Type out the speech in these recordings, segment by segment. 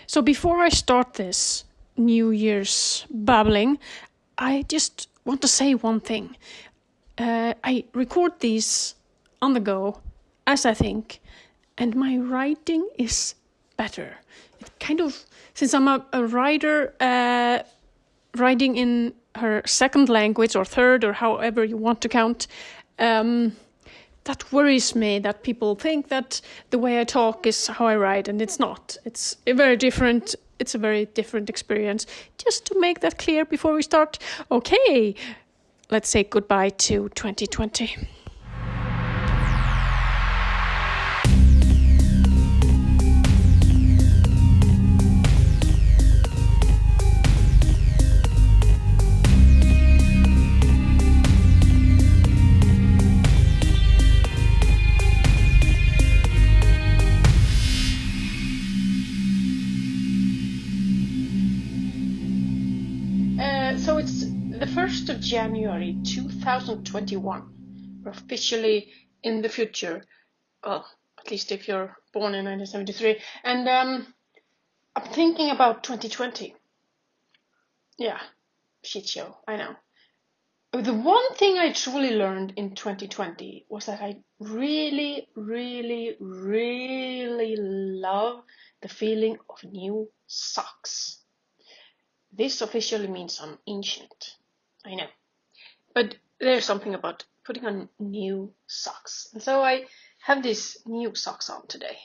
So before I start this New Year's babbling, I just want to say one thing. I record these on the go, as I think, and my writing is better. It kind of, since I'm a writer, writing in her second language or third or however you want to count, that worries me that people think that the way I talk is how I write, and it's not. It's a very different experience. Just to make that clear before we start. Okay, let's say goodbye to 2020. So it's the 1st of January 2021. We're officially in the future. Well, at least if you're born in 1973. And I'm thinking about 2020. Yeah, shit show, I know. The one thing I truly learned in 2020 was that I really, really, really love the feeling of new socks. This officially means I'm ancient, I know. But there's something about putting on new socks. And so I have these new socks on today.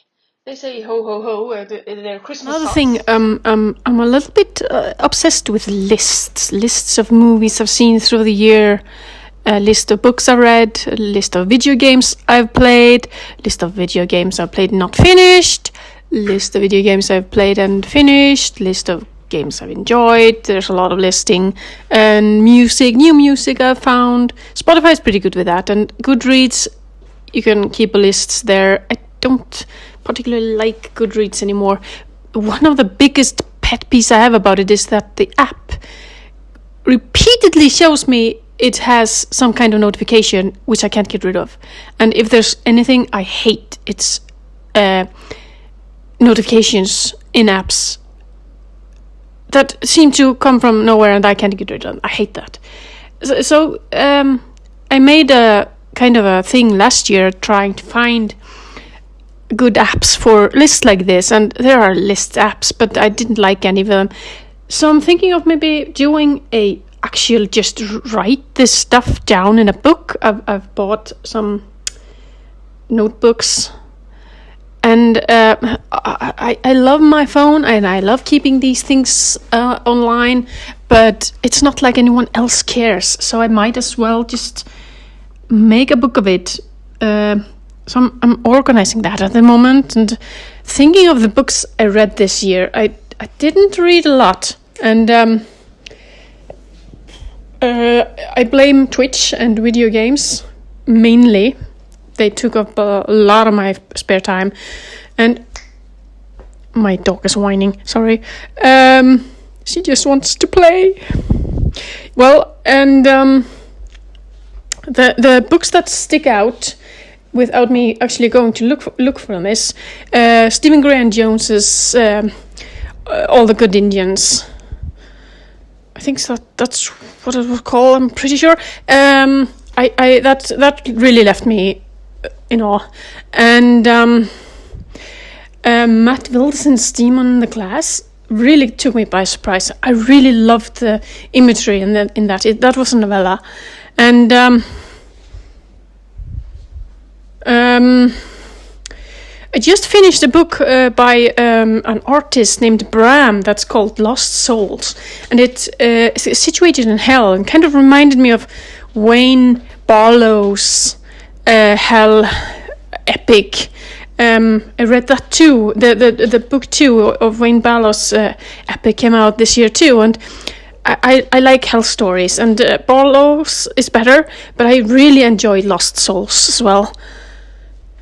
They say ho ho ho, they're Christmas Another socks. thing, I'm a little bit obsessed with lists of movies I've seen through the year, a list of books I've read, a list of video games I've played, list of video games I've played and not finished, list of video games I've played and finished, list of games I've enjoyed. There's a lot of listing, and new music I've found. Spotify is pretty good with that, and Goodreads, you can keep a list there. I don't particularly like Goodreads anymore. One of the biggest pet peeves I have about it is that the app repeatedly shows me it has some kind of notification which I can't get rid of. And if there's anything I hate, it's notifications in apps that seem to come from nowhere and I can't get rid of them. I hate that. So I made a kind of a thing last year trying to find good apps for lists like this, and there are list apps, but I didn't like any of them. So I'm thinking of maybe doing a actual just write this stuff down in a book. I've bought some notebooks. And I love my phone and I love keeping these things online, but it's not like anyone else cares. So I might as well just make a book of it. So I'm organizing that at the moment and thinking of the books I read this year. I didn't read a lot, and I blame Twitch and video games mainly. They took up a lot of my spare time, and my dog is whining. Sorry, she just wants to play. Well, and the books that stick out without me actually going to look for them is Stephen Gray and Jones's All the Good Indians. I think that's what it was called. I'm pretty sure. That really left me in awe. And Matt Wildasin's Demon in the Glass really took me by surprise. I really loved the imagery in that. That was a novella. And I just finished a book by an artist named Bram that's called Lost Souls. And it's situated in hell and kind of reminded me of Wayne Barlowe's hell epic. I read that too. The book too of Wayne Barlowe's epic came out this year too, and I like hell stories. And Barlowe's is better, but I really enjoyed Lost Souls as well.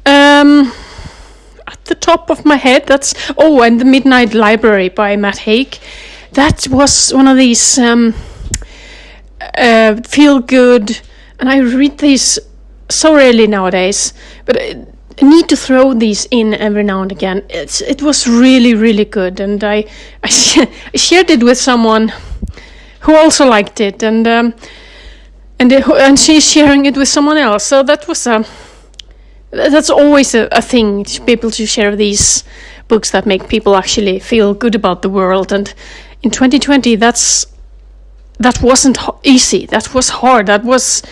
At the top of my head, and The Midnight Library by Matt Haig. That was one of these feel good, and I read these so rarely nowadays, but need to throw these in every now and again. It was really, really good, and I shared it with someone who also liked it, and she's sharing it with someone else. So that's always a thing, to be able to share these books that make people actually feel good about the world. And in 2020, that wasn't easy. That was hard. That was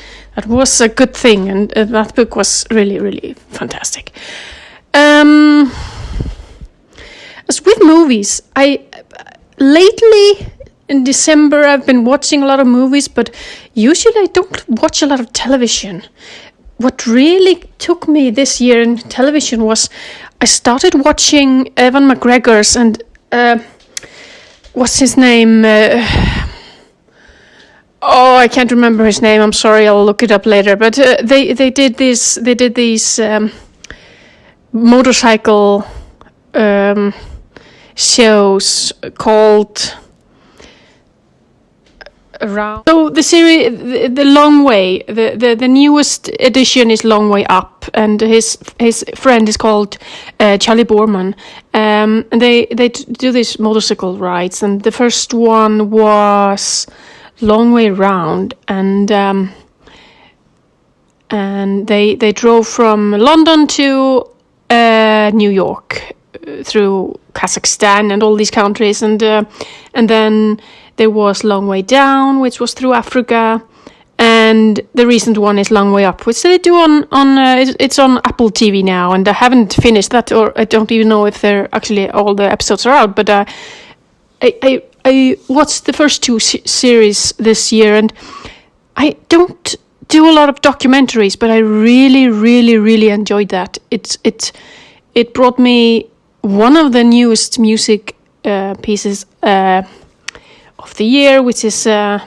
a good thing, and that book was really, really fantastic. As with movies, lately in December I've been watching a lot of movies, but usually I don't watch a lot of television. What really took me this year in television was I started watching Evan McGregor's and what's his name? I can't remember his name. I'm sorry. I'll look it up later. But they did these motorcycle shows called Around. So the series, the Long Way, the newest edition is Long Way Up, and his friend is called Charlie Borman. And they do these motorcycle rides, and the first one was Long Way Round, and they drove from London to New York through Kazakhstan and all these countries, and then there was Long Way Down, which was through Africa, and the recent one is Long Way Up, which they do on it's on Apple TV now, and I haven't finished that, or I don't even know if they're actually all the episodes are out, but I watched the first two series this year, and I don't do a lot of documentaries, but I really, really, really enjoyed that. It brought me one of the newest music pieces of the year, which is a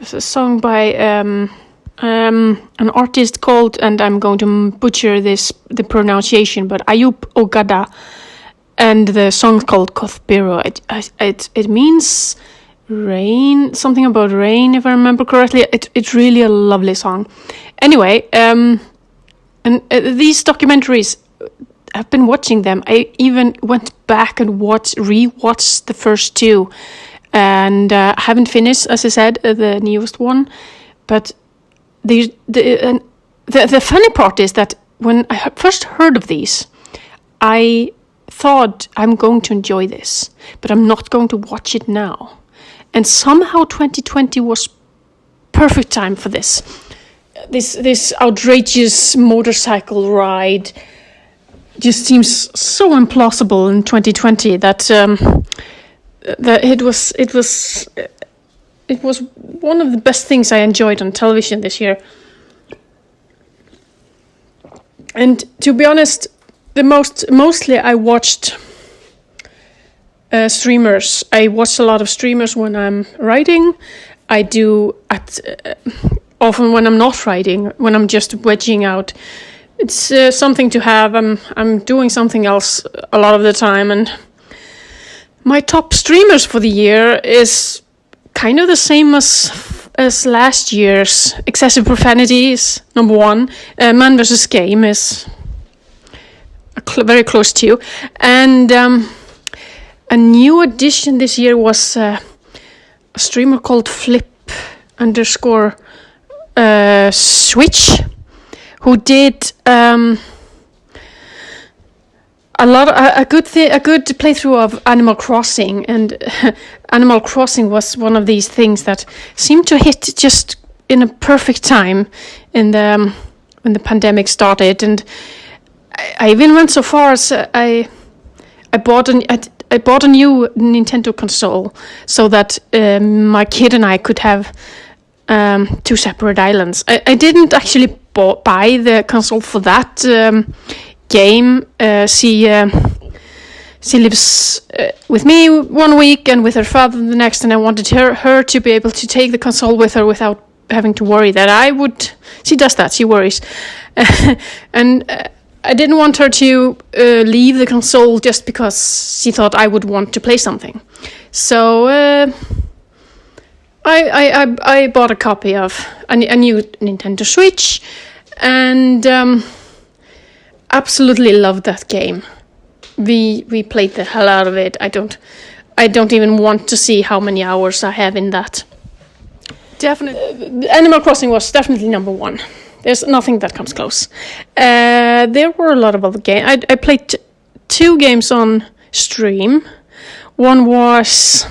song by an artist called, and I'm going to butcher the pronunciation, but Ayub Ogada, and the song's called Kothbiro. It means rain, something about rain, if I remember correctly. It's really a lovely song. Anyway, and these documentaries, I've been watching them. I even went back and rewatched the first two, and haven't finished, as I said, the newest one. But the funny part is that when I first heard of these, I thought I'm going to enjoy this, but I'm not going to watch it now. And somehow 2020 was perfect time for this. This outrageous motorcycle ride just seems so implausible in 2020 that it was one of the best things I enjoyed on television this year. And to be honest, mostly I watched streamers. I watch a lot of streamers when I'm writing. I do often when I'm not writing, when I'm just wedging out. It's something to have. I'm doing something else a lot of the time, and my top streamers for the year is kind of the same as last year's. Excessive Profanity is number one. Man vs. Game is very close to, and a new addition this year was a streamer called Flip_Switch, who did a good playthrough of Animal Crossing, and Animal Crossing was one of these things that seemed to hit just in a perfect time when the pandemic started. And I even went so far as I bought a new Nintendo console so that my kid and I could have two separate islands. I didn't actually buy the console for that game. She lives with me 1 week and with her father the next, and I wanted her to be able to take the console with her without having to worry that I would. She does that. She worries, and I didn't want her to leave the console just because she thought I would want to play something. So I bought a copy of a new Nintendo Switch, and absolutely loved that game. We played the hell out of it. I don't even want to see how many hours I have in that. Definitely, Animal Crossing was definitely number one. There's nothing that comes close. There were a lot of other games. I played 2 games on stream. One was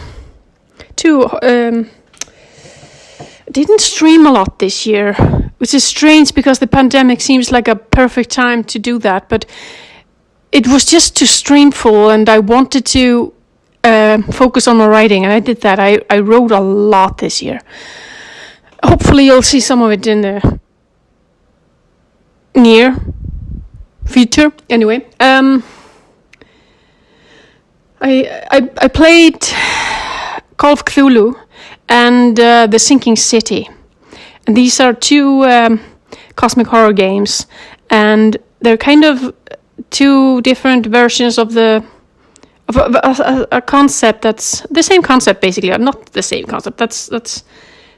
didn't stream a lot this year, which is strange because the pandemic seems like a perfect time to do that. But it was just too streamful, and I wanted to focus on my writing, and I did that. I wrote a lot this year. Hopefully you'll see some of it in the near future. Anyway, I played Call of Cthulhu and The Sinking City. And these are 2 cosmic horror games, and they're kind of 2 different versions of a concept that's the same concept, basically, or not the same concept.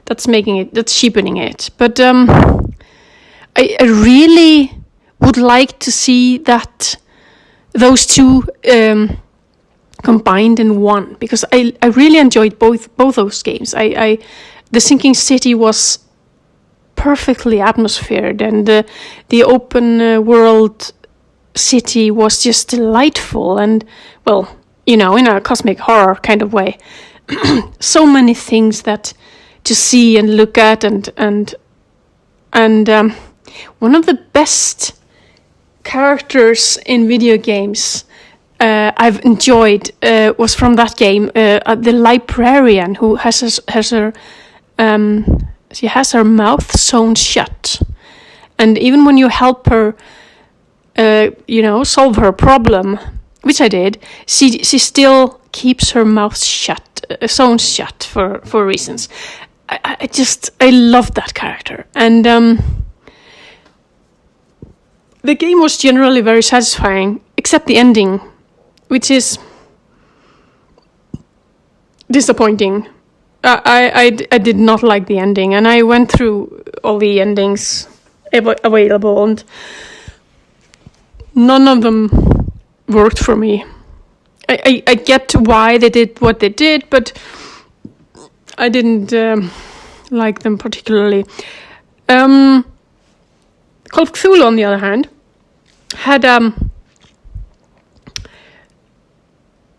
That's making it, that's cheapening it. But I really would like to see that those 2 combined in one, because I really enjoyed both those games. The Sinking City was perfectly atmosphered, and the open world city was just delightful, and well, in a cosmic horror kind of way. So many things that to see and look at, and one of the best characters in video games I've enjoyed was from that game, the librarian who has her she has her mouth sewn shut, and even when you help her solve her problem, which I did, she still keeps her mouth shut, sewn shut for reasons. I love that character, and the game was generally very satisfying, except the ending, which is disappointing. I did not like the ending, and I went through all the endings available, and none of them worked for me. I get why they did what they did, but I didn't like them particularly. Call of Cthulhu, on the other hand, had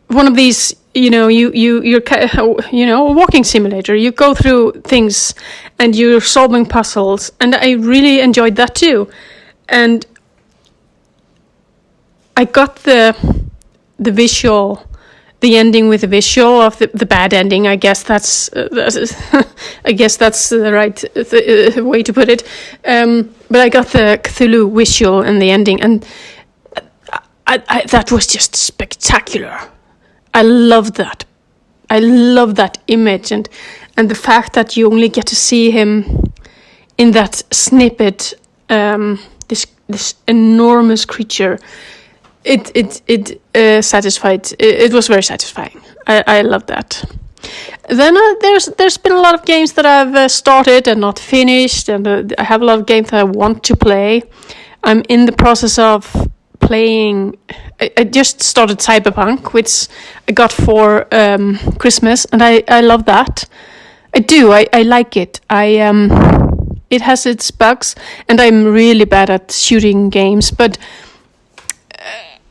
one of these, you're a walking simulator. You go through things and you're solving puzzles, and I really enjoyed that too. And I got the visual, the ending with the visual of the bad ending. I guess that's I guess that's the right way to put it. But I got the Cthulhu visual and the ending, and I that was just spectacular. I love that. I love that image, and the fact that you only get to see him in that snippet. This enormous creature. It satisfied. It was very satisfying. I love that. Then there's been a lot of games that I've started and not finished, and I have a lot of games that I want to play. I'm in the process of playing. I just started Cyberpunk, which I got for Christmas, and I love that. I do. I like it. It has its bugs, and I'm really bad at shooting games, but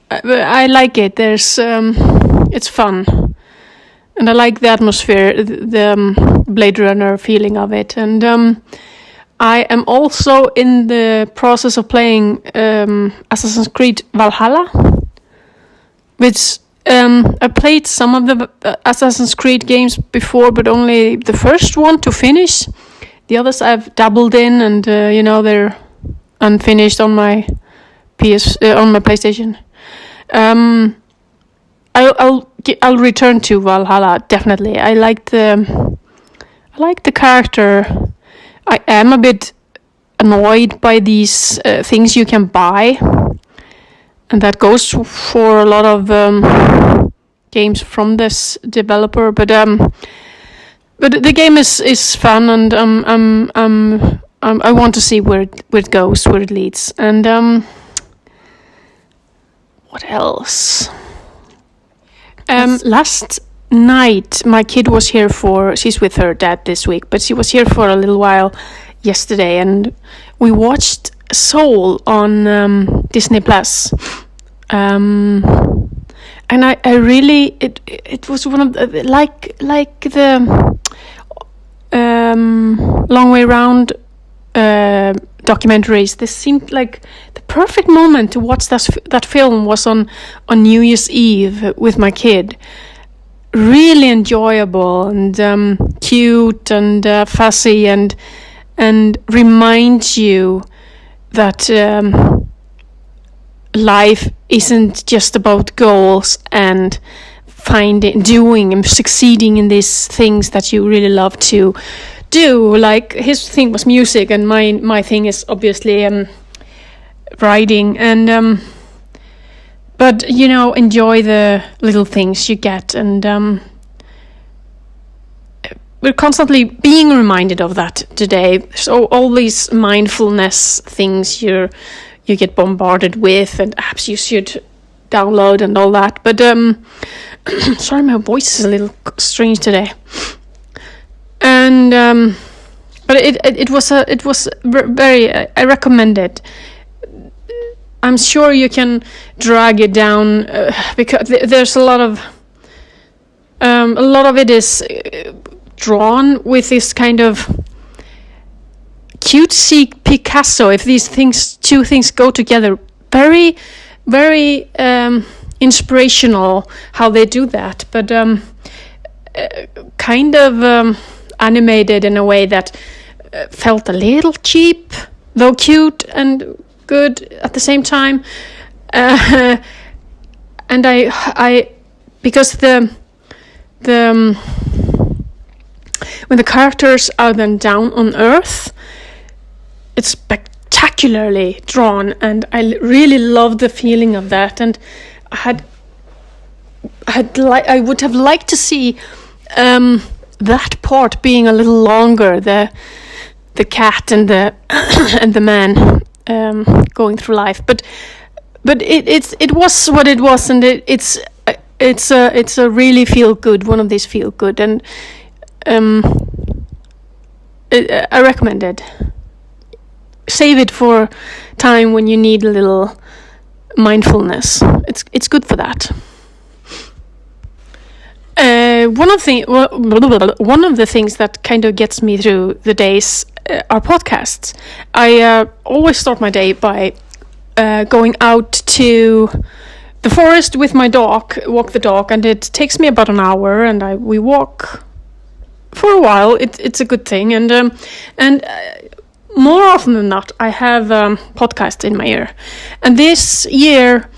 I like it. It's fun, and I like the atmosphere, the Blade Runner feeling of it. And I am also in the process of playing Assassin's Creed Valhalla, which I played some of the Assassin's Creed games before, but only the first one to finish. The others I've dabbled in, and they're unfinished on my on my PlayStation. I'll return to Valhalla definitely. I like the character. I am a bit annoyed by these things you can buy, and that goes for a lot of games from this developer. But the game is fun, and I'm I want to see where it goes, where it leads. And what else? Last night, my kid was here she's with her dad this week, but she was here for a little while yesterday, and we watched Soul on Disney Plus. And I really, it was one of the, like the Long Way Round documentaries. This seemed like the perfect moment to watch that film was on New Year's Eve with my kid. Really enjoyable and cute and fussy and reminds you that life isn't just about goals and doing and succeeding in these things that you really love to do. Like his thing was music, and my thing is obviously writing. And but enjoy the little things you get, and we're constantly being reminded of that today. So all these mindfulness things you get bombarded with, and apps you should download and all that. But sorry, my voice is a little strange today. And but it was very. I recommend it. I'm sure you can drag it down because there's a lot of it is drawn with this kind of cutesy Picasso. If these two things go together, very, very inspirational how they do that. But kind of animated in a way that felt a little cheap, though cute and good at the same time. And I because the when the characters are then down on Earth, it's spectacularly drawn, and I really loved the feeling of that. And I would have liked to see that part being a little longer, the cat and the and the man going through life, but it was what it was, and it's a really feel good, one of these feel good, and I recommend it. Save it for time when you need a little mindfulness. It's good for that. One of the things that kind of gets me through the days are podcasts. I always start my day by going out to the forest with my dog, walk the dog, and it takes me about an hour, and we walk for a while. It's a good thing, and more often than not, I have podcasts in my ear. And this year,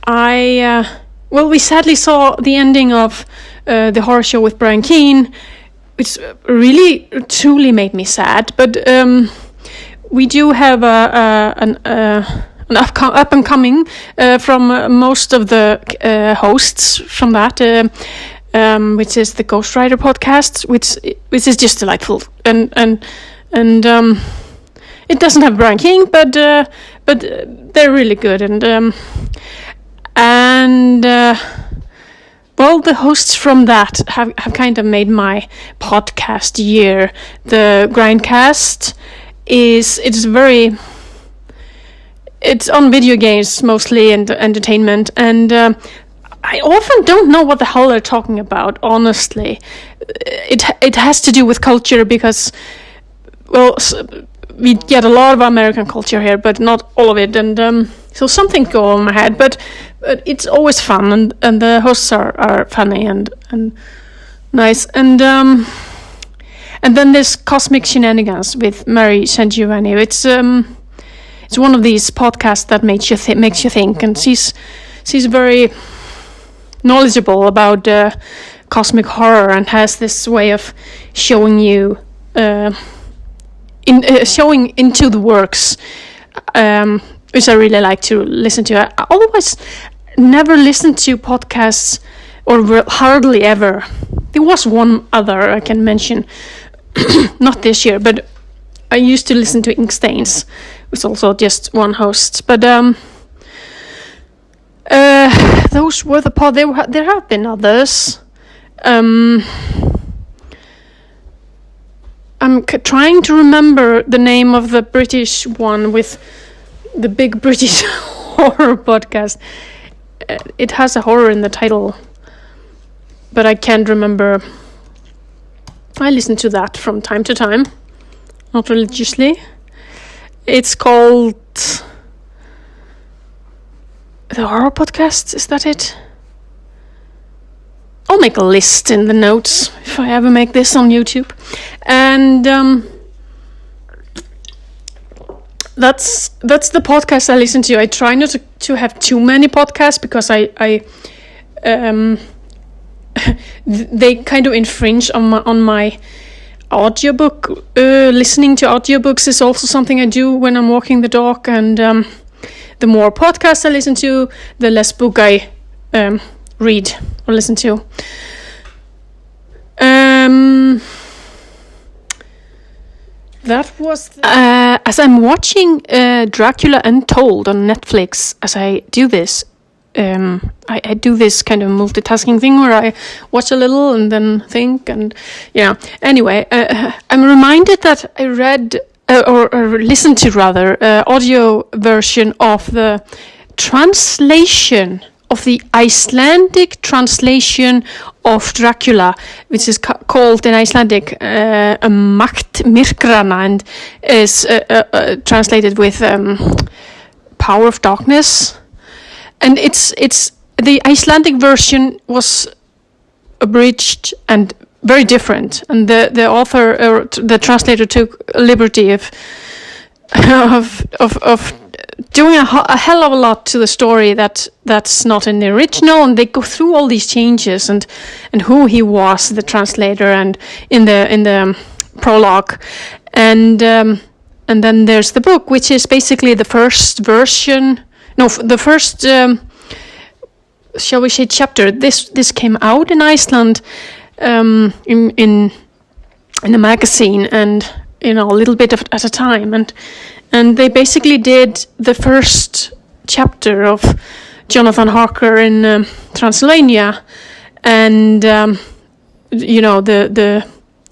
we sadly saw the ending of the horror show with Brian Keane, which really truly made me sad. But we do have an up and coming from most of the hosts from that, which is the Ghostwriter podcast, which is just delightful, and it doesn't have Brian King, but they're really good, well, the hosts from that have kind of made my podcast year. The Grindcast it's on video games mostly and entertainment, and I often don't know what the hell they're talking about, honestly. It has to do with culture, because, well, we get a lot of American culture here, but not all of it, and so something go on my head, but it's always fun, and the hosts are funny and nice, and then there's Cosmic Shenanigans with Mary Sangiovanni. It's one of these podcasts that makes you think, and she's very knowledgeable about cosmic horror, and has this way of showing you showing into the works, which I really like to listen to. I otherwise never listened to podcasts, or hardly ever. There was one other I can mention, not this year, but I used to listen to Inkstains, with also just one host, but those were the pod. There have been others. I'm trying to remember the name of the British one with the big British horror podcast. It has a horror in the title, but I can't remember. I listen to that from time to time, not religiously. It's called the Horror Podcast. Is that it? I'll make a list in the notes if I ever make this on YouTube. And that's the podcast I listen to. I try not to have too many podcasts because they kind of infringe on my audiobook. Listening to audiobooks is also something I do when I'm walking the dog, and the more podcasts I listen to, the less book I read or listen to. That was as I'm watching Dracula Untold on Netflix. As I do this, I do this kind of multitasking thing where I watch a little and then think, and anyway, I'm reminded that I read or listened to rather audio version of the translation of the Icelandic translation of Dracula, which is called in Icelandic Makt Myrkrana, and is translated with Power of Darkness. And it's the Icelandic version was abridged and very different, and the author or the translator took a liberty of doing a hell of a lot to the story that's not in the original, and they go through all these changes and who he was, the translator, and in the prologue, and then there's the book, which is basically the first version. No, the first, shall we say, chapter. This came out in Iceland in a magazine, and a little bit at a time, and they basically did the first chapter of Jonathan Harker in Transylvania, and the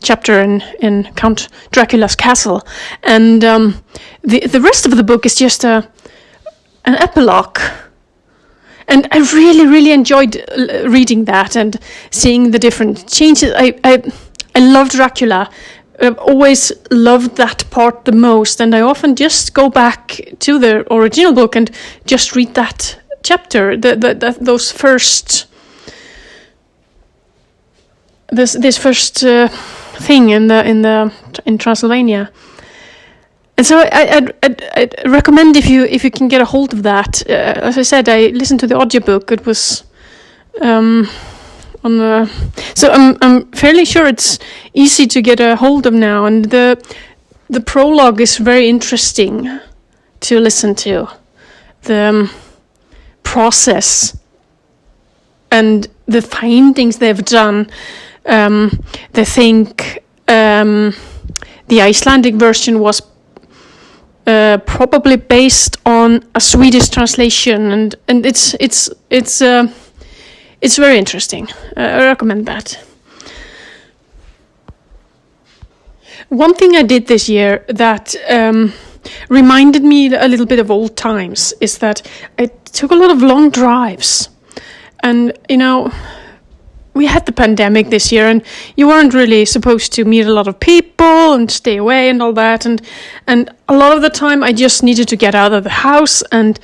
chapter in Count Dracula's castle, and the rest of the book is just an epilogue. And I really, really enjoyed reading that and seeing the different changes. I love Dracula. I've always loved that part the most, and I often just go back to the original book and just read that chapter, those first, this first thing in Transylvania. And so I'd recommend if you can get a hold of that. As I said, I listened to the audiobook. It was so I'm fairly sure it's easy to get a hold of now, and the prologue is very interesting to listen to. The process and the findings they've done. They think the Icelandic version was probably based on a Swedish translation, and it's very interesting. I recommend that. One thing I did this year that reminded me a little bit of old times is that I took a lot of long drives, and we had the pandemic this year, and you weren't really supposed to meet a lot of people and stay away and all that, and a lot of the time I just needed to get out of the house, and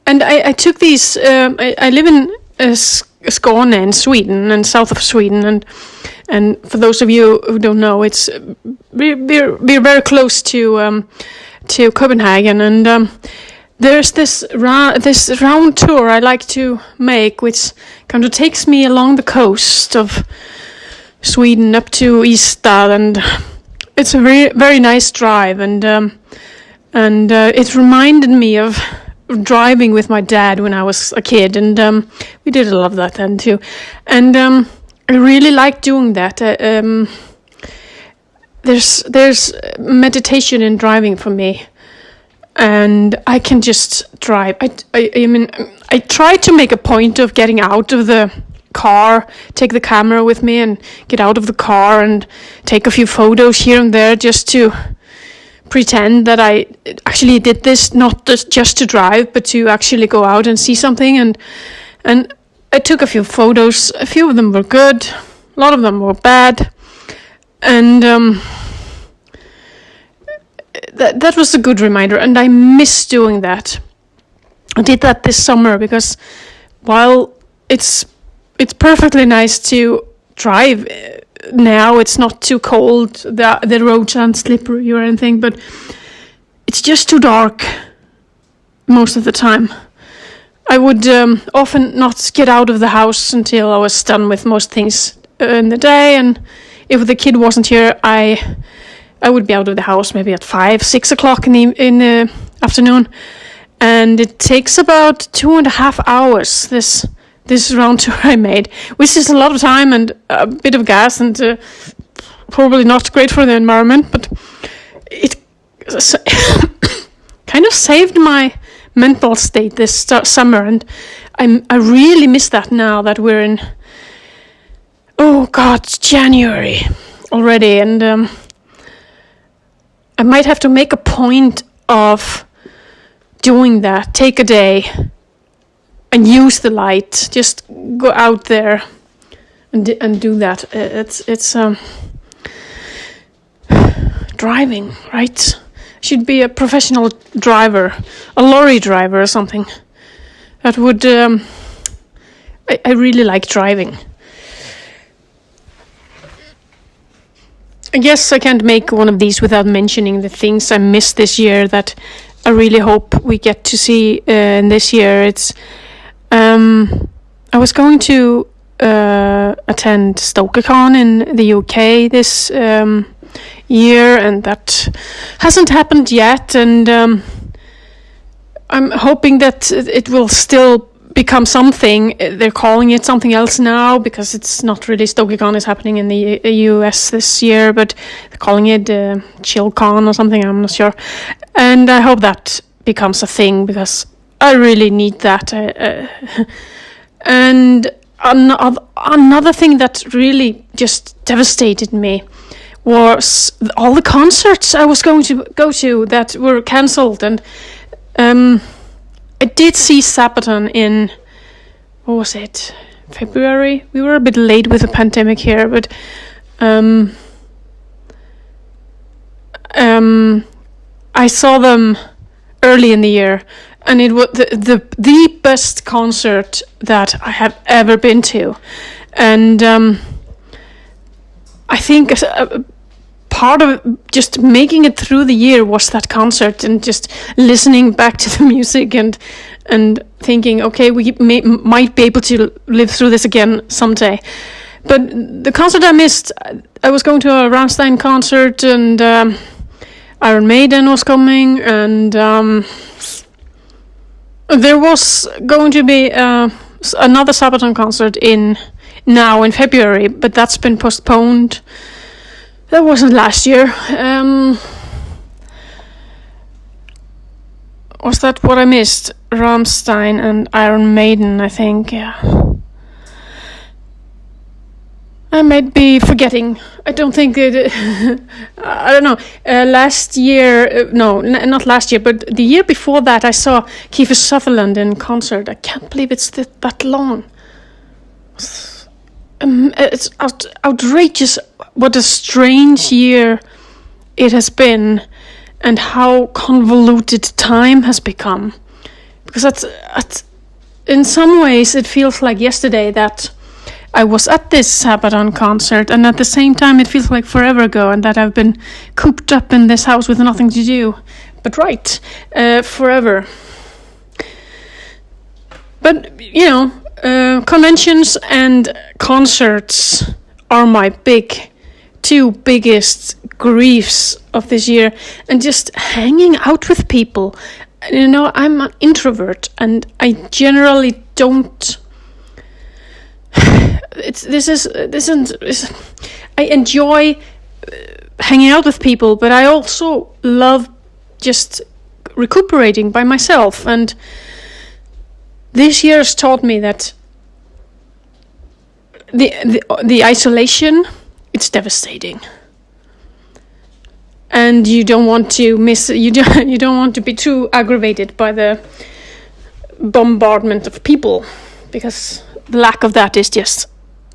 I took these. I live in Skåne in Sweden, and south of Sweden, and for those of you who don't know, it's we're very close to Copenhagen, and there's this round tour I like to make, which kind of takes me along the coast of Sweden up to Ystad, and it's a very, very nice drive, and it reminded me of driving with my dad when I was a kid, and we did a lot of that then too, and I really liked doing that. there's meditation in driving for me, and I can just drive. I mean, I try to make a point of getting out of the car, take the camera with me, and get out of the car and take a few photos here and there, just to pretend that I actually did this, not just to drive, but to actually go out and see something. And I took a few photos. A few of them were good, a lot of them were bad, and that was a good reminder, and I miss doing that. I did that this summer because while it's perfectly nice to drive now, it's not too cold, the roads aren't slippery or anything, but it's just too dark most of the time. I would often not get out of the house until I was done with most things in the day, and if the kid wasn't here, I would be out of the house maybe at 5, 6 o'clock in the afternoon, and it takes about 2.5 hours, this round tour I made, which is a lot of time and a bit of gas, and probably not great for the environment, but it kind of saved my mental state this summer, and I really miss that now that we're in, January already, and I might have to make a point of doing that, take a day and use the light, just go out there and do that. It's driving, right? Should be a professional driver, a lorry driver or something. That would I really like driving. I guess I can't make one of these without mentioning the things I missed this year that I really hope we get to see in this year. It's I was going to attend StokerCon in the UK this year, and that hasn't happened yet, and I'm hoping that it will still become something. They're calling it something else now because it's not really StokerCon is happening in the US this year, but they're calling it ChillCon or something, I'm not sure. And I hope that becomes a thing because I really need that. And another thing that really just devastated me was all the concerts I was going to go to that were cancelled. And I did see Sabaton in, what was it, February? We were a bit late with the pandemic here, but I saw them early in the year, and it was the best concert that I have ever been to. And I think part of just making it through the year was that concert, and just listening back to the music and thinking, okay, we might be able to live through this again someday. But the concert I missed, I was going to a Rammstein concert, and Iron Maiden was coming, and there was going to be another Sabaton concert in February, but that's been postponed. That wasn't last year. Was that what I missed? Rammstein and Iron Maiden, I think, yeah. I might be forgetting. I don't think it... I don't know. Last year... no, not last year, but the year before that, I saw Kiefer Sutherland in concert. I can't believe it's that long. It's outrageous what a strange year it has been, and how convoluted time has become. Because in some ways it feels like yesterday that I was at this Sabaton concert, and at the same time it feels like forever ago, and that I've been cooped up in this house with nothing to do. But forever. But, conventions and concerts are my two biggest griefs of this year, and just hanging out with people. I'm an introvert, and I generally don't. I enjoy hanging out with people, but I also love just recuperating by myself. And this year has taught me that the isolation, it's devastating. And you don't want to you don't want to be too aggravated by the bombardment of people, because the lack of that is just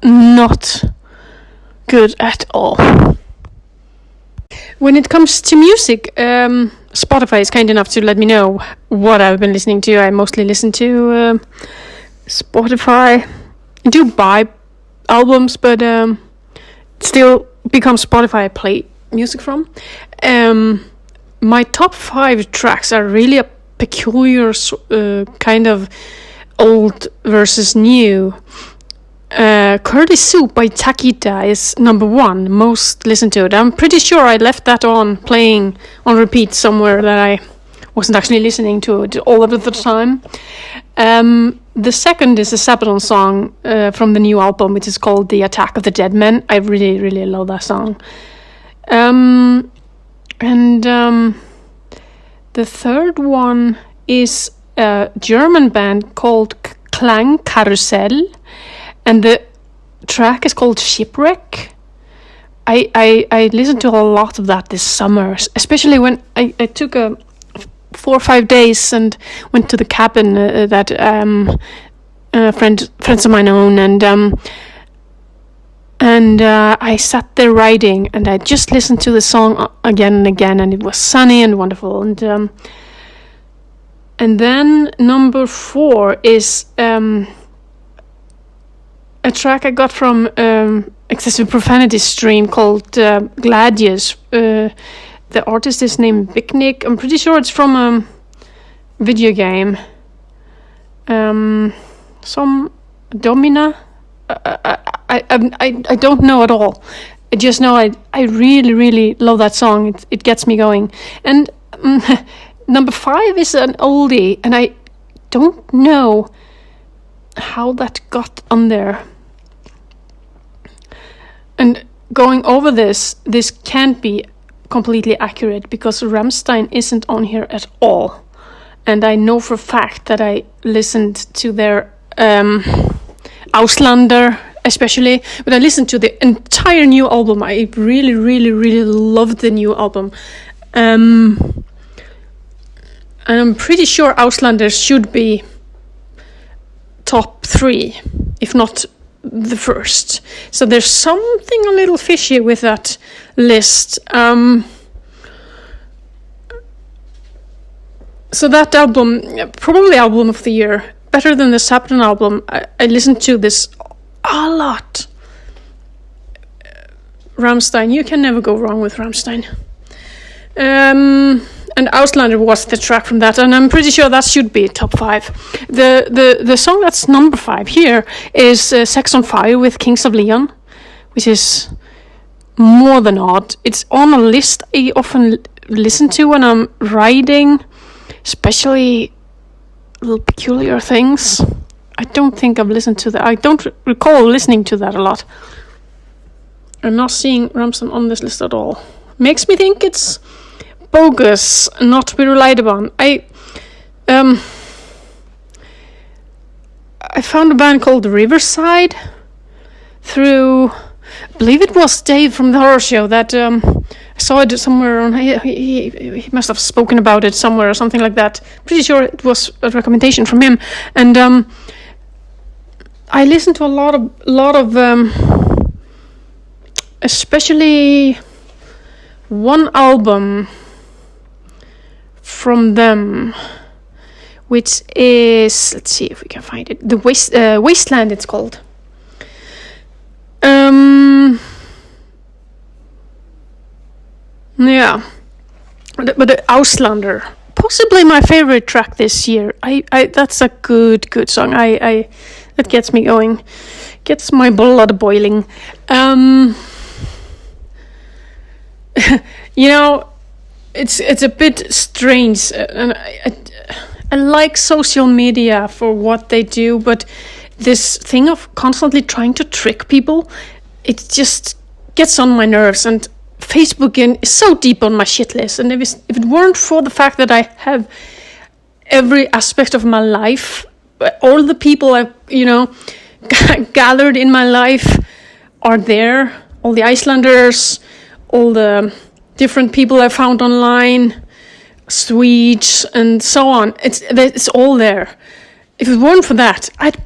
not good at all. When it comes to music, Spotify is kind enough to let me know what I've been listening to. I mostly listen to Spotify. I do buy albums, but still becomes Spotify I play music from. My top 5 tracks are really a peculiar kind of old versus new. Curly Soup by Takita is number 1, most listened to. I'm pretty sure I left that on playing on repeat somewhere that I wasn't actually listening to it all of the time. The second is a Sabaton song from the new album, which is called The Attack of the Dead Men. I really, really love that song. The third one is a German band called Klang Karussell, and the track is called Shipwreck. I listened to a lot of that this summer, especially when I took 4 or 5 days and went to the cabin that friends of mine own, and I sat there writing, and I just listened to the song again and again, and it was sunny and wonderful. And then number 4 is a track I got from Excessive Profanity stream called Gladius. The artist is named Biknik. I'm pretty sure it's from a video game. Some Domina. I don't know at all. I just know I really, really love that song. It gets me going. And number 5 is an oldie, and I don't know how that got on there. And going over this can't be completely accurate, because Rammstein isn't on here at all. And I know for a fact that I listened to their Auslander especially, but I listened to the entire new album. I really, really, really loved the new album. And I'm pretty sure Auslander should be top 3, if not the first. So there's something a little fishy with that list. So that album, probably album of the year, better than the Sabaton album. I listened to this a lot. Rammstein, you can never go wrong with Rammstein. And Auslander was the track from that, and I'm pretty sure that should be top 5. The song that's number 5 here is Sex on Fire with Kings of Leon, which is more than odd. It's on a list I often listen to when I'm writing, especially little peculiar things. I don't think I've listened to that. I don't recall listening to that a lot. I'm not seeing Rammstein on this list at all. Makes me think it's bogus, not to be relied upon. I found a band called Riverside through, I believe it was Dave from the horror show that I saw it somewhere on. He must have spoken about it somewhere or something like that. Pretty sure it was a recommendation from him, and I listened to a lot of especially one album from them, which is, let's see if we can find it, the Wasteland it's called. Yeah, but the Auslander, possibly my favorite track this year. I that's a good song. I that gets me going, gets my blood boiling. You know, it's a bit strange, and I like social media for what they do, but this thing of constantly trying to trick people, it just gets on my nerves. And Facebook is so deep on my shit list, and if it weren't for the fact that I have every aspect of my life, all the people I've gathered in my life are there, all the Icelanders, all the different people I found online, Swedes and so on. It's all there. If it weren't for that, I'd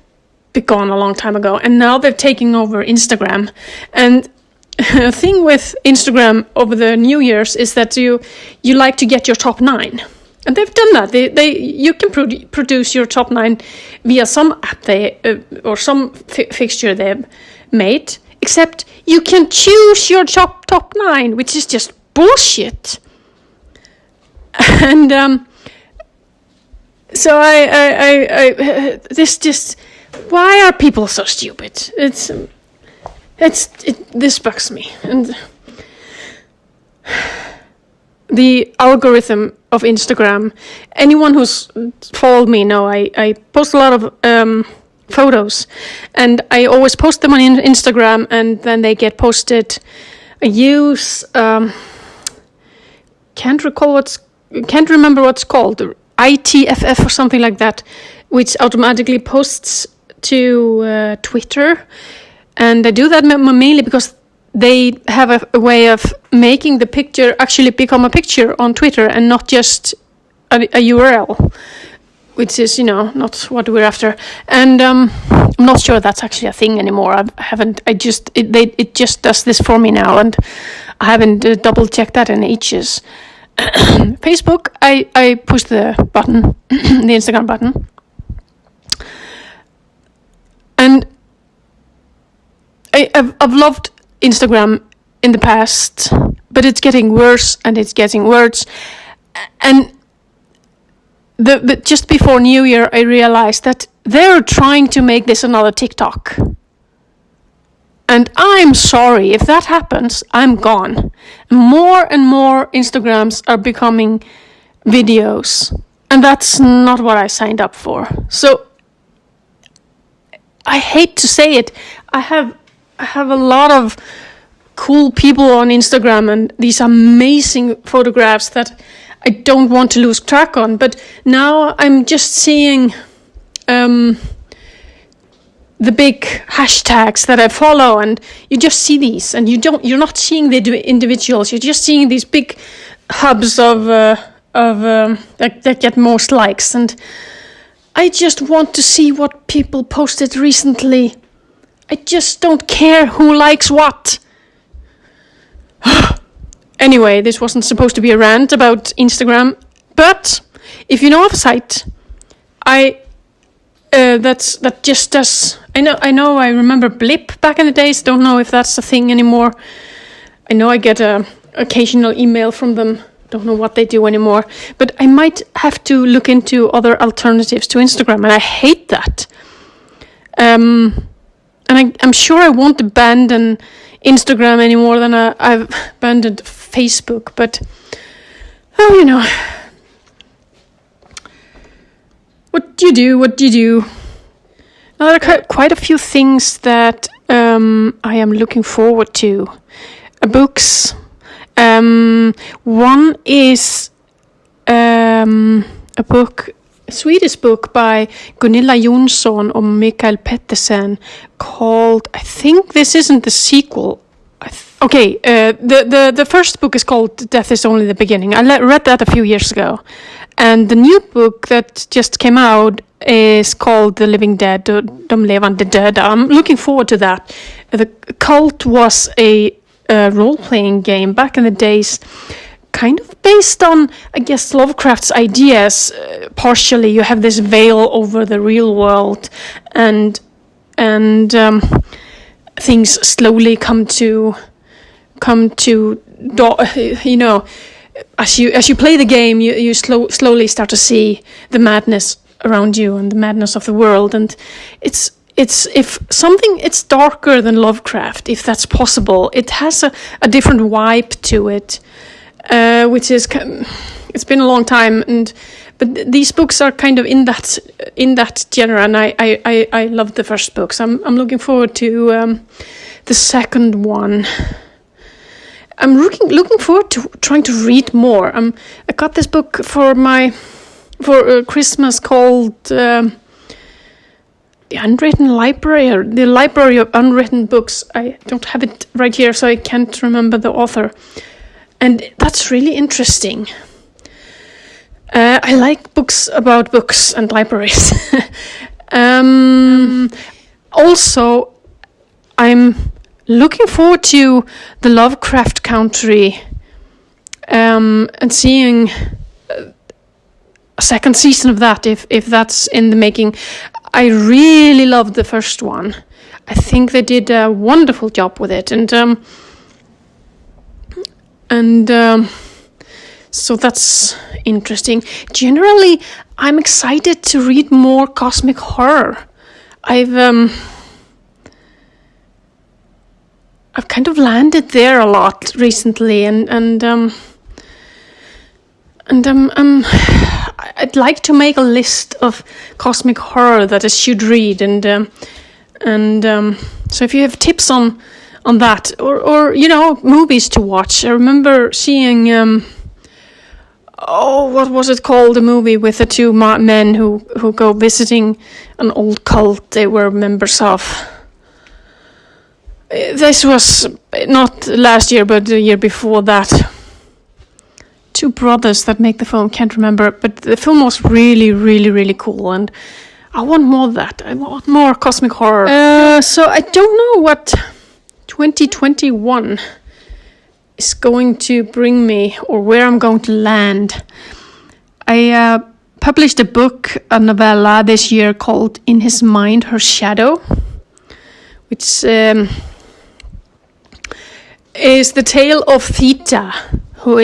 be gone a long time ago. And now they're taking over Instagram. And the thing with Instagram over the New Year's is that you like to get your top 9. And they've done that. You can produce your top 9 via some app or some fixture they've made. Except you can choose your top 9, which is just bullshit. And so this just, why are people so stupid? This bugs me. And the algorithm of Instagram, anyone who's followed me know I post a lot of photos, and I always post them on Instagram, and then they get posted. I use can't remember what's called, ITFF or something like that, which automatically posts to Twitter. And I do that mainly because they have a way of making the picture actually become a picture on Twitter and not just a URL, which is, not what we're after. And I'm not sure that's actually a thing anymore. It just does this for me now, and I haven't double checked that in ages. Facebook, I push the button, the Instagram button, and I've loved Instagram in the past, but it's getting worse and it's getting worse. And but just before New Year, I realized that they're trying to make this another TikTok. And I'm sorry, if that happens, I'm gone. More and more Instagrams are becoming videos. And that's not what I signed up for. So, I hate to say it, I have a lot of cool people on Instagram and these amazing photographs that I don't want to lose track on. But now I'm just seeing the big hashtags that I follow, and you just see these, and you're not seeing the individuals. You're just seeing these big hubs of that get most likes, and I just want to see what people posted recently. I just don't care who likes what. Anyway, this wasn't supposed to be a rant about Instagram, but if you know of a site, that just does. I know. I remember Blip back in the days. Don't know if that's a thing anymore. I know I get a occasional email from them. Don't know what they do anymore. But I might have to look into other alternatives to Instagram, and I hate that. And I'm sure I won't abandon Instagram any more than I've abandoned Facebook. But what do you do? Now, there are quite a few things that I am looking forward to. Books. One is a Swedish book by Gunilla Jonsson and Mikael Pettersen called, I think this isn't the sequel. The first book is called Death is Only the Beginning. I read that a few years ago. And the new book that just came out is called The Living Dead, De Levande Döda. I'm looking forward to that. The Cult was a role-playing game back in the days, kind of based on, I guess, Lovecraft's ideas. Partially, you have this veil over the real world, and things slowly come to as you play the game, you slowly start to see the madness around you and the madness of the world, and it's if something, it's darker than Lovecraft, if that's possible. It has a different vibe to it, which is, it's been a long time, but these books are kind of in that genre, and I loved the first books. I'm looking forward to the second one. I'm looking forward to trying to read more. I got this book for Christmas called The Unwritten Library, or the Library of Unwritten Books. I don't have it right here, so I can't remember the author. And that's really interesting. I like books about books and libraries. Also, I'm looking forward to the Lovecraft Country and seeing a second season of that, if that's in the making. I really loved the first one. I think they did a wonderful job with it, and so that's interesting. Generally, I'm excited to read more cosmic horror. I've kind of landed there a lot recently, and I'd like to make a list of cosmic horror that I should read, and so if you have tips on that, or movies to watch. I remember seeing what was it called? The movie with the two men who go visiting an old cult they were members of. This was not last year, but the year before that. Two brothers that make the film, can't remember, but the film was really, really, really cool, and I want more of that. I want more cosmic horror. So I don't know what 2021 is going to bring me, or where I'm going to land. I published a book, a novella this year called In His Mind, Her Shadow, which is the tale of Theta, who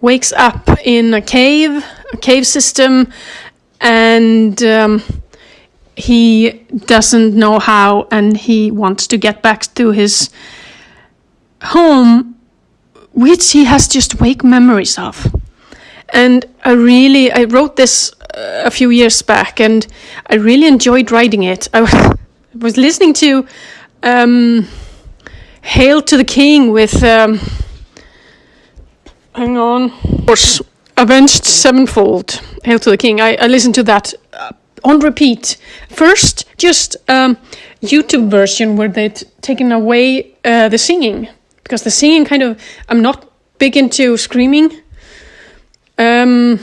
wakes up in a cave system, and he doesn't know how, and he wants to get back to his home, which he has just vague memories of. And I wrote this a few years back, and I really enjoyed writing it. I was listening to Hail to the King with Avenged Sevenfold. Hail to the King. I listened to that on repeat. First, just YouTube version where they'd taken away the singing, because the singing I'm not big into screaming, and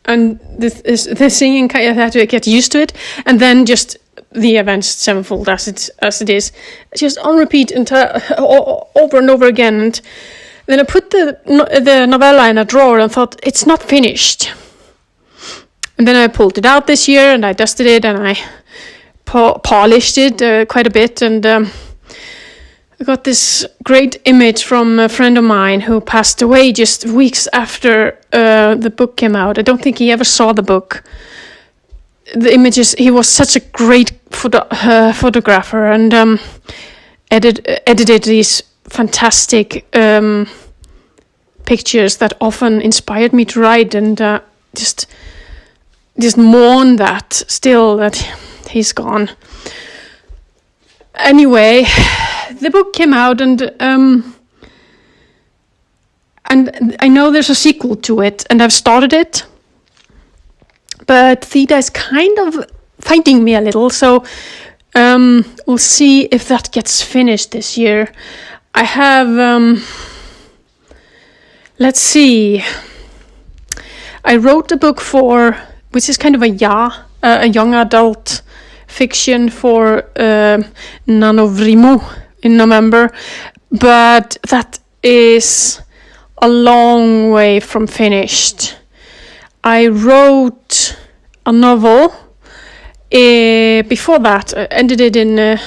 the singing kind of had to get used to it, and then just the Avenged Sevenfold as it is, just on repeat over and over again. And then I put the novella in a drawer and thought, it's not finished. And then I pulled it out this year, and I dusted it, and I polished it quite a bit, and I got this great image from a friend of mine who passed away just weeks after the book came out. I don't think he ever saw the book. The images, he was such a great photographer, and edited these fantastic pictures that often inspired me to write, and just mourn that still that he's gone. Anyway, the book came out, and I know there's a sequel to it, and I've started it, but Theta is kind of fighting me a little, so we'll see if that gets finished this year. I have, let's see, I wrote a book which is kind of a young adult fiction for Nanovrimo in November, but that is a long way from finished. I wrote a novel before that. I ended it in, I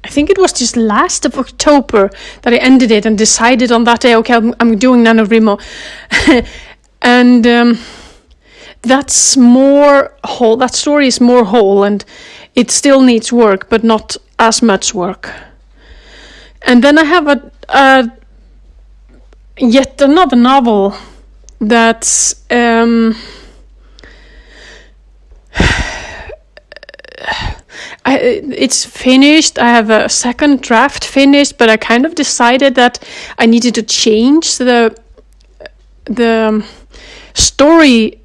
think it was just last of October that I ended it and decided on that day, okay, I'm doing Nanovrimo. And that's more whole. That story is more whole, and it still needs work, but not as much work. And then I have yet another novel that's I it's finished. I have a second draft finished, but I kind of decided that I needed to change the story,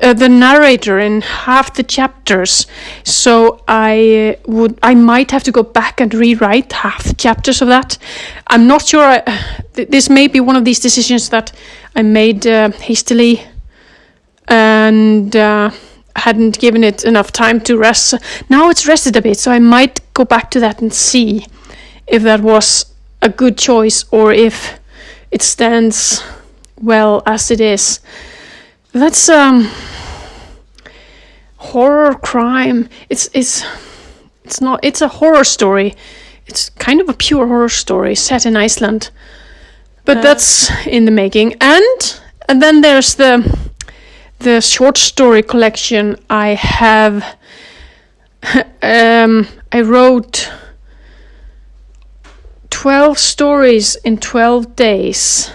the narrator in half the chapters. So I might have to go back and rewrite half the chapters of that. I'm not sure. This may be one of these decisions that I made hastily, and hadn't given it enough time to rest. Now it's rested a bit, so I might go back to that and see if that was a good choice or if it stands well as it is. That's horror crime. It's not. It's a horror story. It's kind of a pure horror story set in Iceland, but that's in the making. And then there's the short story collection I have. I wrote 12 stories in 12 days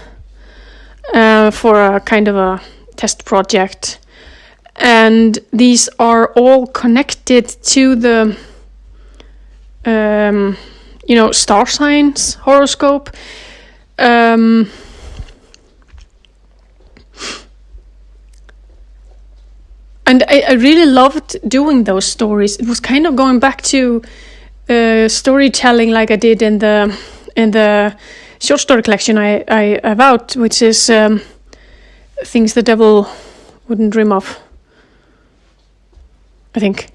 for a kind of a test project, and these are all connected to the star signs horoscope. And I really loved doing those stories. It was kind of going back to storytelling like I did in the short story collection I have out, which is things the devil wouldn't dream of, I think.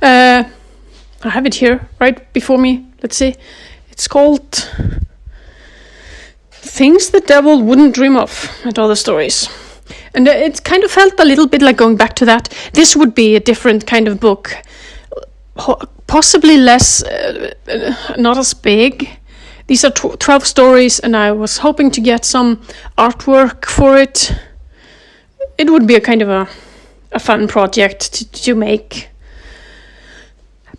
I have it here right before me. Let's see. It's called Things the Devil Wouldn't Dream Of, and Other Stories. And it kind of felt a little bit like going back to that. This would be a different kind of book, possibly less, not as big. These are 12 stories, and I was hoping to get some artwork for it. It would be a kind of a fun project to make.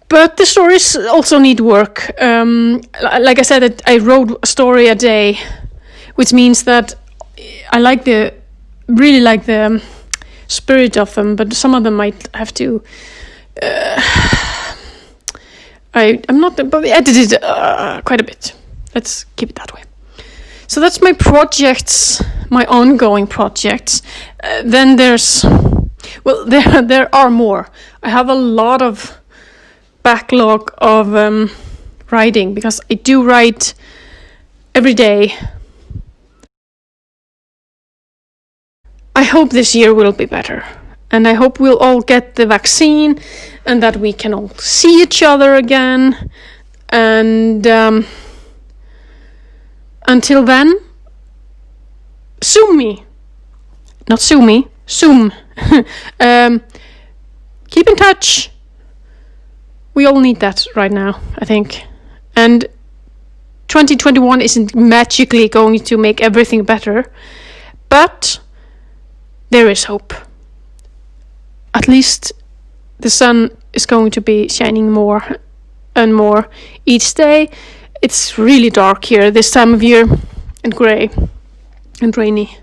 But the stories also need work. Like I said, I wrote a story a day, which means that I really like the spirit of them, but some of them might have to. I'm not, but we edited quite a bit. Let's keep it that way. So that's my projects, my ongoing projects. Then there's, well, there are more. I have a lot of backlog of writing because I do write every day. I hope this year will be better, and I hope we'll all get the vaccine and that we can all see each other again. And until then, Zoom me. Not sue me, Zoom. Keep in touch. We all need that right now, I think. And 2021 isn't magically going to make everything better, but there is hope. At least the sun is going to be shining more and more each day. It's really dark here this time of year, and grey and rainy.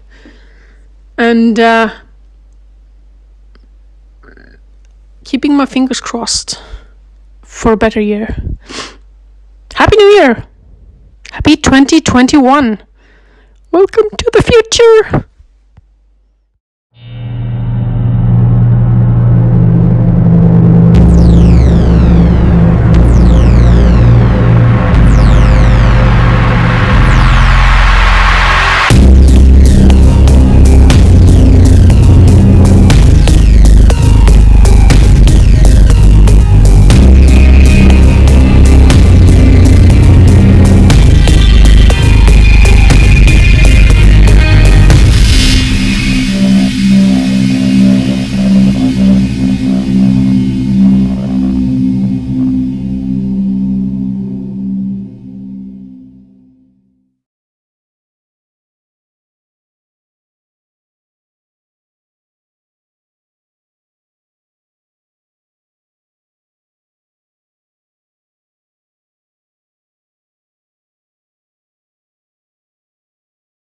And keeping my fingers crossed for a better year. Happy New Year! Happy 2021! Welcome to the future!